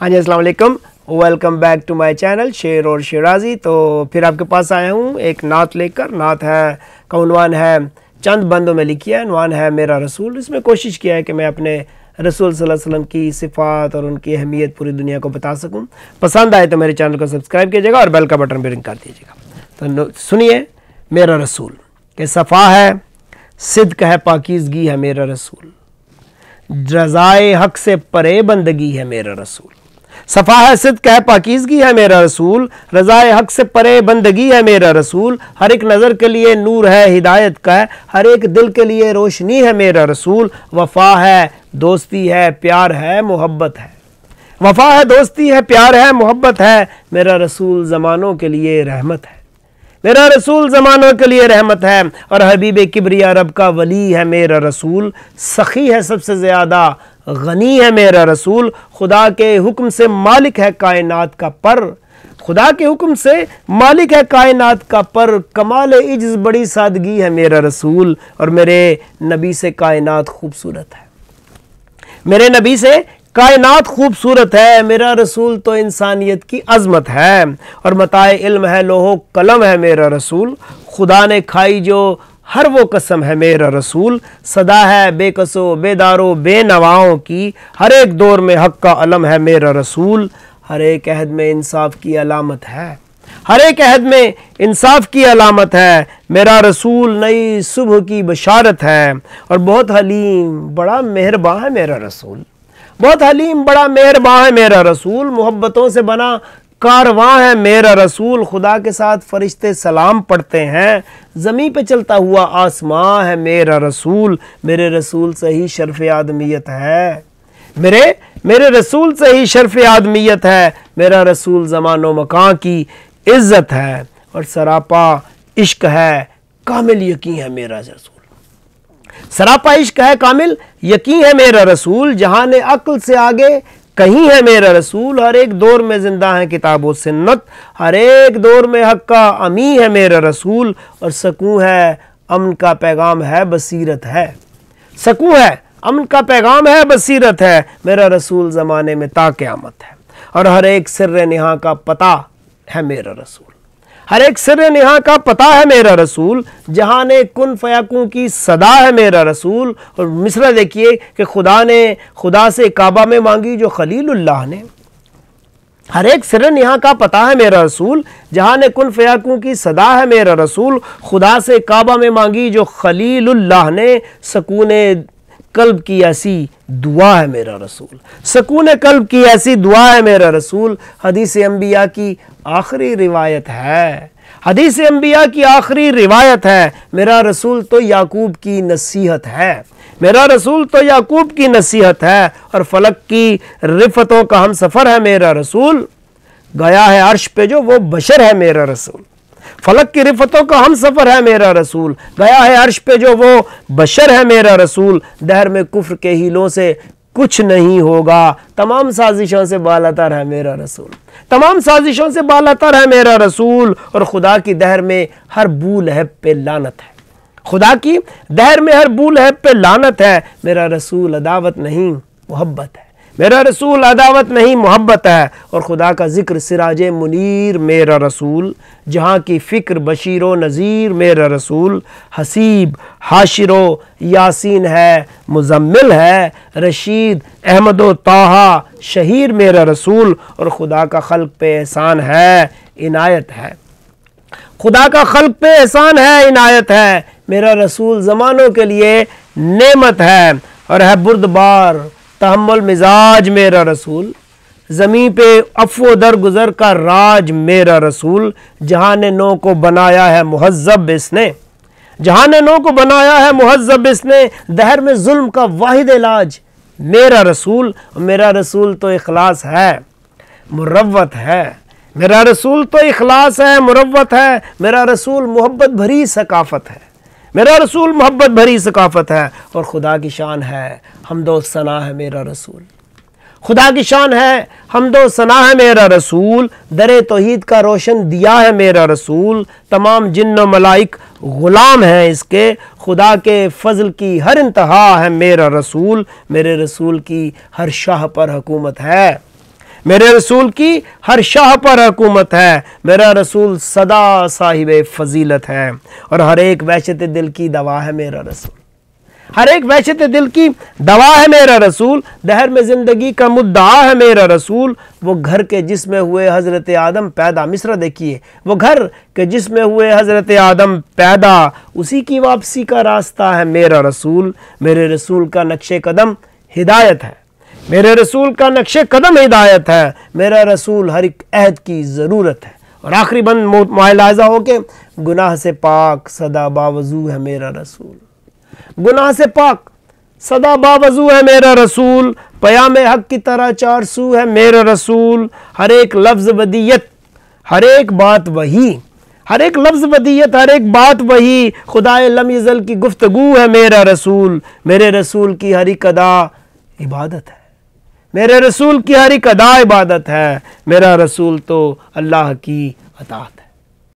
हाँ जी, अस्सलाम वालेकुम, welcome back to my channel शेर और शेराजी। तो फिर आपके पास आया हूँ एक नात लेकर। नात है का उन्वान है, चंद बंदों में लिखी है, उन्वान है मेरा रसूल। इसमें कोशिश किया है कि मैं अपने रसूल सल्लल्लाहु अलैहि वसल्लम की सिफ़ात और उनकी अहमियत पूरी दुनिया को बता सकूँ। पसंद आए तो मेरे चैनल को सब्सक्राइब कीजिएगा और बेल का बटन भी रिंग कर दीजिएगा। तो सुनिए मेरा रसूल के सफ़ा है, सिद्क है, पाकीज़गी है मेरा रसूल, रज़ाए हक से परे बंदगी है मेरा रसूल। सफ़ा है, सिद्क है, पाकीज़गी है मेरा रसूल, रज़ाए हक से परे बंदगी है मेरा रसूल। हर एक नज़र के लिए नूर है हिदायत का, हर एक दिल के लिए रोशनी है मेरा रसूल। वफ़ा है, दोस्ती है, प्यार है, मोहब्बत है। वफ़ा है, दोस्ती है, प्यार है, मोहब्बत है। मेरा रसूल ज़मानों के लिए रहमत है, मेरा रसूल ज़मानों के लिए रहमत है। और हबीब किबरिया रब का वली है मेरा रसूल, सखी है सबसे ज़्यादा गनी है मेरा रसूल। खुदा के हुक्म से मालिक है कायनात का पर, खुदा के हुक्म से मालिक है कायनात का पर। कमाल इज्ज़ बड़ी सादगी है मेरा रसूल। और मेरे नबी से कायनात खूबसूरत है, मेरे नबी से कायनात खूबसूरत है। मेरा रसूल तो इंसानियत की अज़मत है और मताए इल्म है, लोहो कलम है मेरा रसूल। खुदा ने खाई जो हर वो कसम है मेरा रसूल। सदा है बेकसो बेदारो बेनवाओं की, हर एक दौर में हक़ का अलम है मेरा रसूल। हर एक अहद में इंसाफ की अलामत है, हर एक अहद में इंसाफ की अलामत है। मेरा रसूल नई सुबह की बशारत है और बहुत हलीम बड़ा मेहरबान है मेरा रसूल, बहुत हलीम बड़ा मेहरबान है मेरा रसूल। मोहब्बतों से बना कारवां है मेरा रसूल। खुदा के साथ फरिश्ते सलाम पढ़ते हैं, ज़मीं पे चलता हुआ आसमां है मेरा रसूल। मेरे रसूल से ही शर्फ़ आदमियत है, मेरे रसूल से ही शर्फ़ आदमियत है। मेरा रसूल ज़मान व मकान की इज़्ज़त है और सरापा इश्क है, कामिल यकीन है मेरा रसूल। सरापा इश्क है, कामिल यकीन है मेरा रसूल। जहां ने अक्ल से आगे कहीं है मेरा रसूल। हर एक दौर में जिंदा है किताब और सुन्नत, हर एक दौर में हक का अमी है मेरा रसूल। और सकून है, अमन का पैगाम है, बसीरत है। सकून है, अमन का पैगाम है, बसीरत है। मेरा रसूल ज़माने में ता क़यामत है और हर एक सिर्र निहा का पता है मेरा रसूल, हर एक सिर्र निहा का पता है मेरा रसूल। जहां ने कुन फयाकूं की सदा है मेरा रसूल। और मिसरा देखिए कि खुदा ने खुदा से काबा में मांगी जो खलीलुल्लाह ने, हर एक सिर्र निहा का पता है मेरा रसूल। जहां ने कुन फयाकूं की सदा है मेरा रसूल। खुदा से काबा में मांगी जो खलीलुल्लाह ने, सकूने कल्ब की ऐसी दुआ है मेरा रसूल, सकून कल्ब की ऐसी दुआ है मेरा रसूल। हदीस अंबिया की आखिरी रिवायत है, हदीस अंबिया की आखिरी रिवायत है। मेरा रसूल तो याकूब की नसीहत है, मेरा रसूल तो याकूब की नसीहत है। और फलक की रिफतों का हम सफ़र है मेरा रसूल। गया है अर्श पे जो वो बशर है मेरा रसूल। फलक की रिफतों का हम सफ़र है मेरा रसूल। गया है अर्श पे जो वो बशर है मेरा रसूल। दहर में कुफ्र के हीलों से कुछ नहीं होगा, तमाम साजिशों से बालातर है मेरा रसूल, तमाम साजिशों से बालातर है मेरा रसूल। और खुदा की दहर में हर बू लहब पे लानत है, खुदा की दहर में हर बू लहब पे लानत है। मेरा रसूल अदावत नहीं मोहब्बत है, मेरा रसूल अदावत नहीं मोहब्बत है। और खुदा का जिक्र सिराजे मुनीर मेरा रसूल। जहाँ की फ़िक्र बशीरो नज़ीर मेरा रसूल। हसीब हाशिरो यासीन है, मुज़म्मिल है, रशीद अहमदो ताहा शहीर मेरा रसूल। और खुदा का खल्क़ पे एहसान है, इनायत है, खुदा का खल्क़ पे एहसान है, इनायत है। मेरा रसूल ज़मानों के लिए नेमत है और है बुर्दबार तहम्मुल मिजाज मेरा रसूल। ज़मीं पे अफ़्व दर गुज़र का राज मेरा रसूल। जहां ने नो को बनाया है मुहज़्ज़ब इसने, जहां ने नो को बनाया है मुहज़्ज़ब इसने। दहर में जुल्म का वाहिद इलाज मेरा रसूल। मेरा रसूल तो इखलास है, मुरव्वत है, मेरा रसूल तो इखलास है, मुरव्वत है। मेरा रसूल मोहब्बत भरी सकाफ़त है, मेरा रसूल मोहब्बत भरी सकाफ़त है। और खुदा की शान है, हम्दो सना है मेरा रसूल, खुदा की शान है, हम्दो सना है मेरा रसूल। दरे तौहीद का रोशन दिया है मेरा रसूल। तमाम जिन्न मलाइक ग़ुलाम हैं इसके। खुदा के फ़ज़ल की हर इंतहा है मेरा रसूल। मेरे रसूल की हर शाह पर हुकूमत है, میرے رسول کی ہر شاہ پر حکومت ہے، میرا رسول صدا صاحب فضیلت ہے، اور ہر ایک وحشت دل کی دوا ہے میرا رسول، ہر ایک وحشت دل کی دوا ہے میرا رسول، دہر میں زندگی کا مدعا ہے میرا رسول، وہ گھر کے جس میں ہوئے حضرت آدم پیدا، مصرع دیکھیے، وہ گھر کے جس میں ہوئے حضرت آدم پیدا، اسی کی واپسی کا راستہ ہے میرا رسول، میرے رسول کا نقش قدم ہدایت ہے، میرے رسول کا نقش قدم ہدایت ہے، میرا رسول ہر ایک عہد کی ضرورت ہے۔ اور آخری بند ملاحظہ ہو کہ گناہ سے پاک سدا باوضو ہے میرا رسول، گناہ سے پاک سدا باوضو ہے میرا رسول، پیام حق کی طرح چار سو ہے میرا رسول، ہر ایک لفظ بدیت ہر ایک بات وہی، ہر ایک لفظ بدیت ہر ایک بات وہی، خدائے لم یزل کی گفتگو ہے میرا رسول، میرے رسول کی ہر ایک ادا عبادت ہے، میرے رسول کی ہر ایک ادا عبادت ہے، میرا رسول تو اللہ کی اطاعت ہے۔